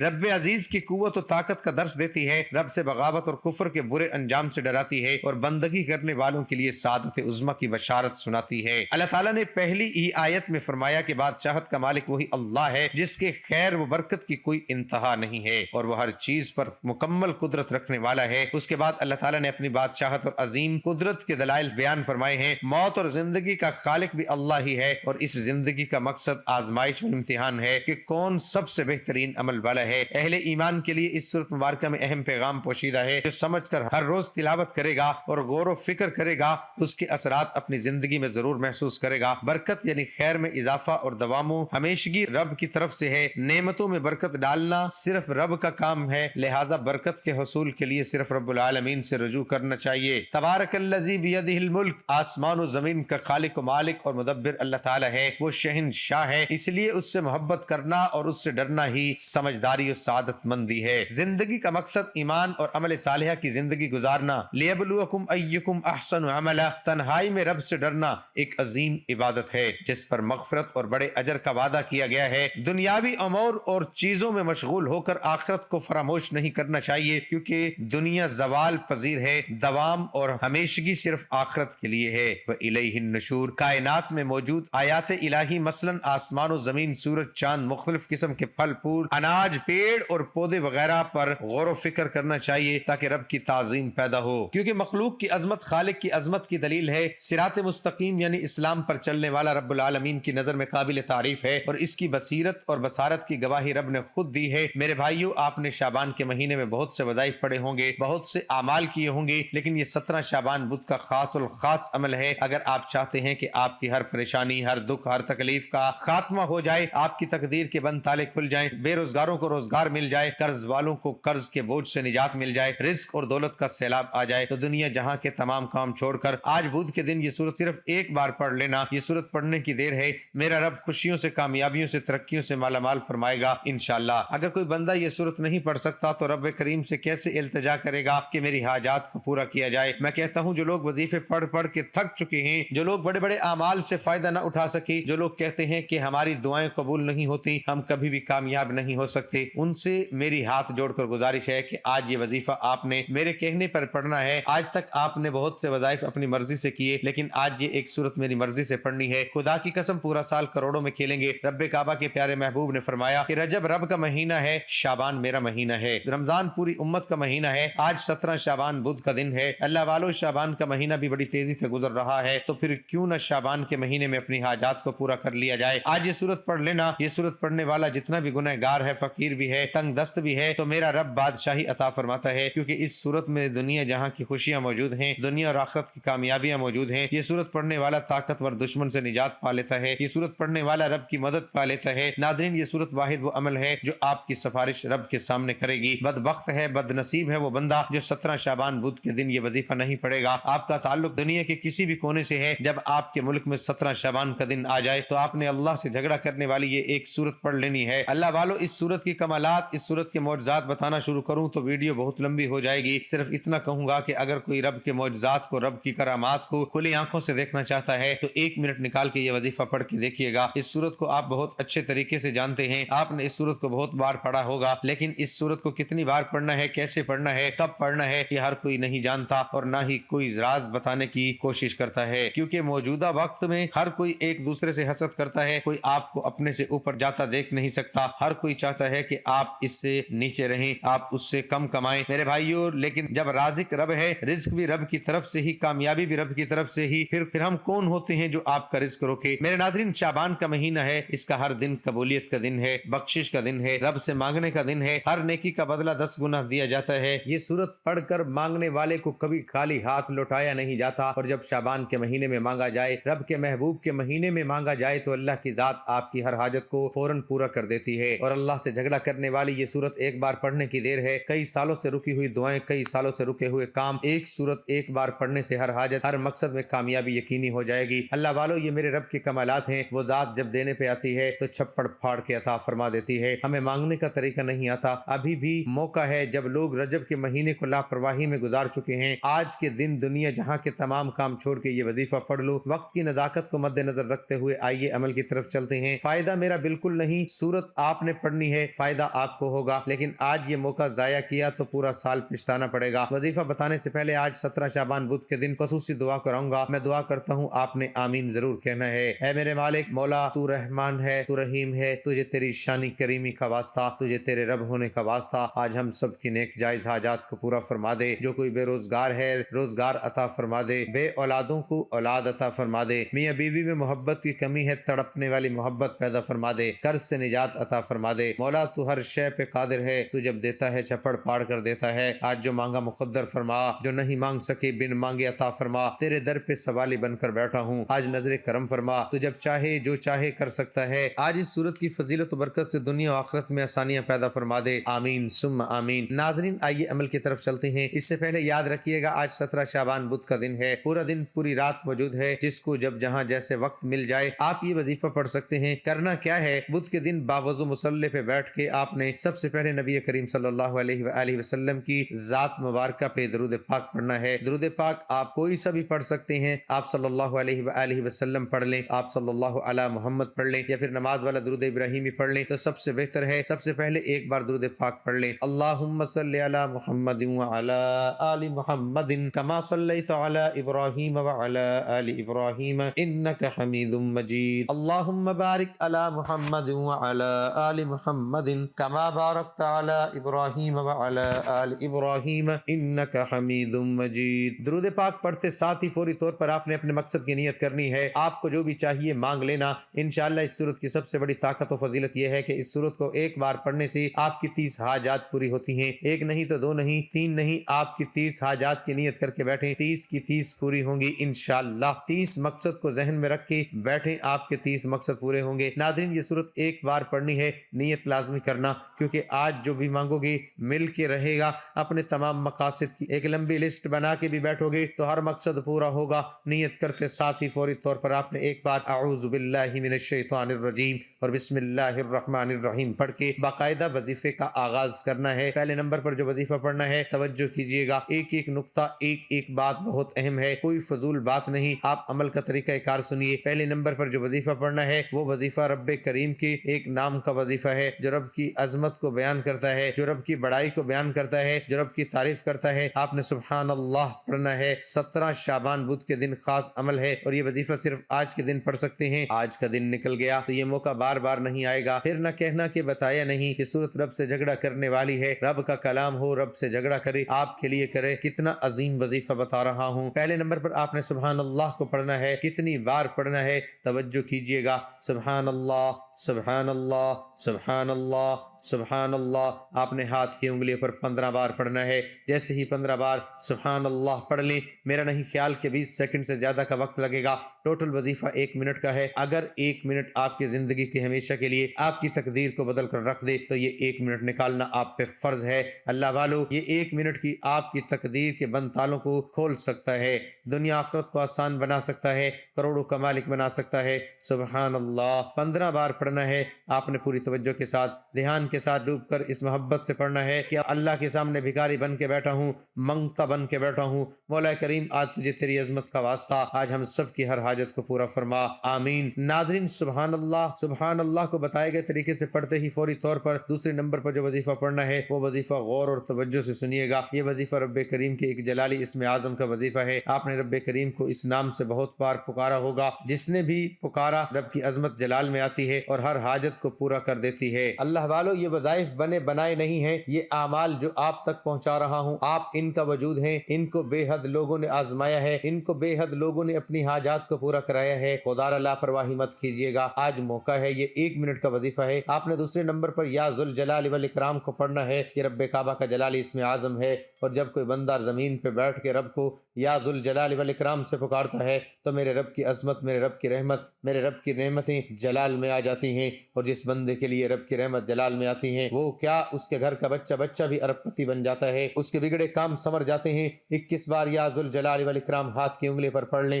رب عزیز کی قوت و طاقت کا درس دیتی ہے، رب سے بغاوت اور کفر کے برے انجام سے ڈراتی ہے اور بندگی کرنے والوں کے لیے سعادت عظمی کی بشارت سناتی ہے۔ اللہ تعالیٰ نے پہلی ہی آیت میں فرمایا کہ بادشاہت کا مالک وہی اللہ ہے جس کے خیر و برکت کی کوئی انتہا نہیں ہے اور وہ ہر چیز پر مکمل قدرت رکھنے والا ہے۔ اس کے بعد اللہ تعالیٰ نے اپنی بادشاہت اور عظیم قدرت کے دلائل بیان فرمائے ہیں۔ موت اور زندگی کا خالق بھی اللہ ہی ہے اور اس زندگی کا مقصد آزمائش اور امتحان ہے کہ کون سب سے بہترین عمل والا ہے۔ اہل ایمان کے لیے اس سورۃ مبارکہ میں اہم پیغام پوشیدہ ہے جو سمجھ کر ہر روز تلاوت کرے گا اور غور و فکر کرے گا اس کے اثرات اپنی زندگی میں ضرور محسوس کرے گا۔ برکت یعنی خیر میں اضافہ اور دوام و ہمیشگی رب کی طرف سے ہے۔ نعمتوں میں برکت ڈالنا صرف رب کا کام ہے، لہذا برکت کے حصول کے لیے صرف رب العالمین سے رجوع کرنا چاہیے۔ تبارک الذی بیدہ الملک، آسمان و زمین کا خالق و مالک اور مدبر اللہ تعالی ہے، وہ شہنشاہ ہے، اس لیے اس سے محبت کرنا اور اس سے ڈرنا ہی سمجھداری و سعادت مندی ہے۔ زندگی کا مقصد ایمان اور عمل صالحہ کی زندگی گزارنا۔ لیبلوکم ایکم احسن عملا، تنہائی میں رب سے ڈرنا ایک عظیم عبادت ہے جس پر مغفرت اور بڑے اجر کا وعدہ کیا گیا ہے۔ دنیاوی امور اور چیزوں میں مشغول ہو کر آخرت کو فراموش نہیں کرنا چاہیے کیونکہ دنیا زوال پذیر ہے، دوام اور ہمیشگی صرف آخرت کے لیے ہے۔ وَإِلَيْهِ النُّشُورُ، کائنات میں موجود آیات الہی مثلا آسمان و زمین، سورج، چاند، مختلف قسم کے پھل پھول، اناج، پیڑ اور پودے وغیرہ پر غور و فکر کرنا چاہیے تاکہ رب کی تعظیم پیدا ہو، کیونکہ مخلوق کی عظمت خالق کی عظمت کی دلیل ہے۔ صراط مستقیم یعنی اسلام پر چلنے والا رب العالمین کی نظر میں قابل تعریف ہے اور اس کی بصیرت اور بصارت کی گواہی رب نے خود دی ہے۔ میرے بھائیو، آپ نے شعبان کے مہینے میں بہت سے وظائف پڑھے ہوں گے، بہت سے اعمال کیے ہوں گے، لیکن یہ 17 شعبان بدھ کا خاص الخاص عمل ہے۔ اگر آپ چاہتے ہیں کہ آپ کی ہر پریشانی، ہر دکھ، ہر تکلیف کا خاتمہ ہو جائے، آپ کی تقدیر کے بند تالے کھل جائیں، بے روزگاروں کو روزگار مل جائے، قرض والوں کو قرض کے بوجھ سے نجات مل جائے، رزق اور دولت کا سیلاب آ جائے، تو دنیا جہاں کے تمام کام چھوڑ کر آج بدھ کے دن یہ سورت صرف ایک بار پڑھ لینا۔ یہ سورت پڑھنے کی دیر ہے، میرا رب خوشیوں سے، کامیابیوں سے، ترقیوں سے مالا مال فرمائے گا انشاءاللہ۔ اگر کوئی بندہ یہ سورت نہیں پڑھ سکتا تو رب کریم سے کیسے التجا کرے گا کہ میری حاجات کو پورا کیا جائے؟ میں کہتا ہوں جو لوگ وظیفے پڑھ پڑھ کے تھک چکے ہیں، جو لوگ بڑے بڑے اعمال سے فائدہ نہ اٹھا سکے، جو لوگ کہتے ہیں کہ ہماری دعائیں قبول نہیں ہوتی، ہم کبھی بھی کامیاب نہیں ہو سکتے، ان سے میری ہاتھ جوڑ کر گزارش ہے کہ آج یہ وظیفہ آپ نے میرے کہنے پر پڑھنا ہے۔ آج تک آپ نے بہت سے وظائف اپنی مرضی سے کیے، لیکن آج یہ ایک سورت میری مرضی سے پڑھنی ہے۔ خدا کی قسم پورا سال کروڑوں میں کھیلیں گے۔ رب کعبہ کے پیارے محبوب نے فرمایا کہ رجب رب کا مہینہ ہے، شعبان میرا مہینہ ہے، رمضان پوری امت کا مہینہ ہے۔ آج 17 شعبان بدھ کا دن ہے۔ اللہ والو، شعبان کا مہینہ بھی بڑی تیزی سے گزر رہا ہے، تو پھر کیوں نہ شعبان کے مہینے میں اپنی حاجات کو پورا کر لیا جائے۔ آج یہ سورت پڑھ لینا۔ یہ سورت پڑھنے والا جتنا بھی گنہگار ہے، فقیر بھی ہے، تنگ دست بھی ہے، تو میرا رب بادشاہی عطا فرماتا ہے، کیونکہ اس سورت میں دنیا جہاں کی خوشیاں موجود ہیں، دنیا اور آخرت کی کامیابیاں موجود ہیں۔ یہ سورت پڑھنے والا طاقتور دشمن سے نجات پا لیتا ہے، یہ سورت پڑھنے والا رب کی مدد پا لیتا ہے۔ ناظرین، یہ سورت واحد وہ عمل ہے جو آپ کی سفارش رب کے سامنے کرے گی۔ بدبخت ہے، بد نصیب ہے وہ بندہ جو 17 شعبان بدھ کے دن یہ وظیفہ نہیں پڑھے گا۔ آپ کا تعلق دنیا کے کسی بھی کونے سے ہے، جب آپ کے ملک میں 17 شعبان کا دن آ جائے تو آپ نے اللہ سے جھگڑا کرنے والی یہ ایک سورت پڑھ لینی ہے۔ اللہ والو، اس سورت کی کمالات، اس سورت کے معجزات بتانا شروع کروں تو ویڈیو بہت لمبی ہو جائے گی۔ صرف اتنا کہوں گا کہ اگر کوئی رب کے معجزات کو، رب کی کرامات کو کھلی آنکھوں سے دیکھنا چاہتا ہے تو 1 منٹ نکال کے یہ وظیفہ پڑھ کے دیکھیے گا۔ اس سورت کو آپ بہت اچھے طریقے سے جانتے ہیں، آپ نے اس سورت کو بہت بار پڑھا ہوگا، لیکن اس سورت کو کتنی بار پڑھنا ہے، کیسے پڑھنا ہے، کب پڑھنا ہے، یہ ہر کوئی نہیں جانتا اور نہ ہی کوئی راز بتانے کی کوشش کرتا ہے، کیونکہ موجودہ وقت میں ہر کوئی ایک دوسرے سے حسد کرتا ہے۔ کوئی آپ کو اپنے سے اوپر جاتا دیکھ نہیں سکتا، ہر کوئی چاہتا ہے کہ آپ اس سے نیچے رہیں، آپ اس سے کم کمائیں میرے بھائیوں۔ لیکن جب رازق رب ہے، رزق بھی رب کی طرف سے ہی، کامیابی بھی رب کی طرف سے ہی، پھر ہم کون ہوتے ہیں جو آپ کا رزق روکے؟ میرے ناظرین، شعبان کا مہینہ ہے، اس کا ہر دن قبولیت کا دن ہے، بخشش کا دن ہے، رب سے مانگنے کا دن ہے، ہر نیکی کا بدلہ 10 گنا دیا جاتا ہے۔ یہ سورت پڑھ کر مانگنے والے کو کبھی خالی ہاتھ لوٹایا نہیں جاتا، اور جب شعبان کے مہینے میں مانگا جائے، رب کے محبوب کے مہینے میں مانگا جائے تو اللہ کی ذات آپ کی ہر حاجت کو فوراً پورا کر دیتی ہے۔ اور اللہ سے جھگڑا کرنے والی یہ سورت ایک بار پڑھنے کی دیر ہے۔ کئی سالوں سے رکی ہوئی دعائیں، کئی سالوں سے رکے ہوئے کام، ایک سورت ایک بار پڑھنے سے ہر حاجت، ہر مقصد میں کامیابی یقینی ہو جائے گی۔ اللہ والو، یہ میرے رب کے کمالات ہیں۔ وہ ذات جب دینے پہ آتی ہے تو چھپڑ پھاڑ کے عطا فرما دیتی ہے۔ ہمیں مانگنے کا طریقہ نہیں آتا، ابھی بھی موقع ہے جب لوگ رجب کے مہینے کو لاپرواہی میں گزار چکے ہیں۔ آج کے دن دنیا جہاں کے تمام کام چھوڑ کے یہ وظیفہ پڑھ لو۔ وقت کی نزاکت کو مد نظر رکھتے ہوئے آئیے عمل کی طرف چلتے ہیں۔ فائدہ میرا بالکل نہیں، سورت آپ نے پڑھنی پڑھنی ہے، فائدہ آپ کو ہوگا، لیکن آج یہ موقع ضائع کیا تو پورا سال پچھتانا پڑے گا۔ وظیفہ بتانے سے پہلے آج 17 شعبان بدھ کے دن خصوصی دعا کراؤں گا، میں دعا کرتا ہوں آپ نے آمین ضرور کہنا ہے۔ اے میرے مالک مولا، تو رحمان ہے، تو رحیم ہے، تجھے تیری شانی کریمی کا واسطہ، تجھے تیرے رب ہونے کا واسطہ آج ہم سب کی نیک جائز حاجات کو پورا فرما دے۔ جو کوئی بے روزگار ہے روزگار عطا فرما دے، بے اولادوں کو اولاد عطا فرما دے، میاں بیوی میں محبت کی کمی ہے، تڑپنے والی محبت پیدا فرما دے، قرض سے نجات عطا فرما دے۔ مولا تو ہر شے پہ قادر ہے، تو جب دیتا ہے چپڑ پاڑ کر دیتا ہے۔ آج جو مانگا مقدر فرما، جو نہیں مانگ سکے بن مانگے عطا فرما، تیرے در پہ سوالی بن کر بیٹھا ہوں، آج نظر کرم فرما، تو جب چاہے جو چاہے کر سکتا ہے۔ آج اس صورت کی فضیلت و برکت سے دنیا و آخرت میں آسانیاں پیدا فرما دے، آمین ثم آمین۔ ناظرین آئیے عمل کی طرف چلتے ہیں۔ اس سے پہلے یاد رکھیے گا آج 17 شعبان بدھ کا دن ہے، پورا دن پوری رات موجود ہے، جس کو جب جہاں جیسے وقت مل جائے آپ یہ وظیفہ پڑھ سکتے ہیں۔ کرنا کیا ہے؟ بدھ کے دن باوضو مصلی پہ بیٹھ کے آپ نے سب سے پہلے نبی کریم صلی اللہ علیہ وآلہ وسلم کی ذات مبارکہ پہ درود پاک پڑھنا ہے۔ درود پاک آپ کوئی سا بھی پڑھ سکتے ہیں، آپ صلی اللہ علیہ وآلہ وسلم پڑھ لیں، آپ صلی اللہ علی محمد پڑھ لیں، یا پھر نماز والا درود ابراہیمی پڑھ لیں تو سب سے بہتر ہے۔ سب سے پہلے ایک بار درود پاک پڑھ لیں، اللہم صلی علی محمد وعلی آل محمد کما صلیت علی ابراہیم وعلی آل ابراہیم انک حمید مجید، اللہم بارک علی محمد وعلی آل محمد کما بارکت علی ابراہیم وعلی آل ابراہیم انک حمید مجید۔ درود پاک پڑھتے ساتھ ہی فوری طور پر آپ نے اپنے مقصد کی نیت کرنی ہے، آپ کو جو بھی چاہیے مانگ لینا۔ انشاءاللہ اس صورت کی سب سے بڑی طاقت و فضیلت یہ ہے کہ اس صورت کو ایک بار پڑھنے سے آپ کی 30 حاجات پوری ہوتی ہیں، ایک نہیں تو 2 نہیں 3 نہیں، آپ کی 30 حاجات کی نیت کر کے بیٹھیں، 30 کی 30 پوری ہوں گی انشاءاللہ۔ 30 مقصد کو ذہن میں رکھ کے بیٹھیں، آپ کے 30 مقصد پورے ہوں گے۔ ناظرین یہ صورت ایک بار پڑھنی ہے، نیت لازمی کرنا، کیونکہ آج جو بھی مانگو گے مل کے رہے گا۔ اپنے تمام مقاصد کی ایک لمبی لسٹ بنا کے بھی بیٹھو گے تو ہر مقصد پورا ہوگا۔ نیت کرتے ساتھ ہی فوری طور پر آپ نے ایک بار اعوذ باللہ من الشیطان الرجیم اور بسم اللہ الرحمن الرحیم پڑھ کے باقاعدہ وظیفے کا آغاز کرنا ہے۔ پہلے نمبر پر جو وظیفہ پڑھنا ہے توجہ کیجئے گا، ایک ایک نقطہ ایک ایک بات بہت اہم ہے، کوئی فضول بات نہیں، آپ عمل کا طریقہ کار سنیے۔ پہلے نمبر پر جو وظیفہ پڑھنا ہے وہ وظیفہ رب کریم کے ایک نام کا وظیفہ ہے جو رب کی عظمت کو بیان کرتا ہے، جو رب کی بڑائی کو بیان کرتا ہے، جو رب کی تعریف کرتا ہے۔ آپ نے سبحان اللہ پڑھنا ہے۔ 17 شعبان بدھ کے دن خاص عمل ہے اور یہ وظیفہ صرف آج کے دن پڑھ سکتے ہیں۔ آج کا دن نکل گیا تو یہ موقع بار بار نہیں آئے گا، پھر نہ کہنا کہ بتایا نہیں۔ یہ صورت رب سے جھگڑا کرنے والی ہے، رب کا کلام ہو، رب سے جھگڑا کرے، آپ کے لیے کرے۔ کتنا عظیم وظیفہ بتا رہا ہوں۔ پہلے نمبر پر آپ نے سبحان اللہ کو پڑھنا ہے۔ کتنی بار پڑھنا ہے توجہ کیجئے گا، سبحان اللہ سبحان اللہ سبحان اللہ سبحان اللہ۔ آپ نے ہاتھ کی انگلیوں پر 15 بار پڑھنا ہے۔ جیسے ہی 15 بار سبحان اللہ پڑھ لیں، میرا نہیں خیال کہ 20 سیکنڈ سے زیادہ کا وقت لگے گا۔ ٹوٹل وظیفہ 1 منٹ کا ہے۔ اگر 1 منٹ آپ کی زندگی کے ہمیشہ کے لیے آپ کی تقدیر کو بدل کر رکھ دے تو یہ 1 منٹ نکالنا آپ پہ فرض ہے۔ اللہ والو، یہ 1 منٹ کی آپ کی تقدیر کے بند تالوں کو کھول سکتا ہے، دنیا آخرت کو آسان بنا سکتا ہے، کروڑوں کا مالک بنا سکتا ہے۔ سبحان اللہ 15 بار پڑھنا ہے۔ آپ نے پوری توجہ کے ساتھ دھیان کے ساتھ ڈوب کر اس محبت سے پڑھنا ہے کہ اللہ کے سامنے بھکاری بن کے بیٹھا ہوں، منگتا بن کے بیٹھا ہوں، مولا کریم آج تجھے تیری عظمت کا واسطہ، آج ہم سب کی ہر حاجت کو پورا فرما، آمین۔ ناظرین سبحان اللہ کو بتائے گئے طریقے سے پڑھتے ہی فوری طور پر دوسرے نمبر پر جو وظیفہ پڑھنا ہے وہ وظیفہ غور اور توجہ سے سنیے گا۔ یہ وظیفہ رب کریم کے ایک جلالی اسم اعظم کا وظیفہ ہے۔ آپ نے رب کریم کو اس نام سے بہت بار پکارا ہوگا، جس نے بھی پکارا رب کی عظمت جلال میں آتی ہے اور ہر حاجت کو پورا کر دیتی ہے۔ اللہ والو، یہ وظائف بنے بنائے نہیں ہیں، یہ اعمال جو آپ تک پہنچا رہا ہوں، آپ ان کا وجود ہیں، ان کو بے حد لوگوں نے آزمایا ہے، ان کو بے حد لوگوں نے اپنی حاجات کو پورا کرایا ہے۔ خدا را لاپرواہی مت کیجیے گا، آج موقع ہے، یہ 1 منٹ کا وظیفہ ہے۔ آپ نے دوسرے نمبر پر یا ذوالجلال والاکرام کو پڑھنا ہے۔ یہ رب کعبہ کا جلالی اسم اعظم ہے، اور جب کوئی بندہ زمین پہ بیٹھ کے رب کو یا ذوالجلال والاکرام سے پکارتا ہے تو میرے رب کی عظمت، میرے رب کی رحمت، میرے رب کی نعمتیں جلال میں آ جاتی ہیں۔ اور جس بندے کے لیے رب کی رحمت جلال میں آتی ہیں، وہ کیا اس کے گھر کا بچہ بھی ارب پتی بن جاتا ہے، اس کے بگڑے کام سنور جاتے ہیں۔ 21 بار یا ذوالجلال والاکرام ہاتھ کی انگلی پر پڑھ لیں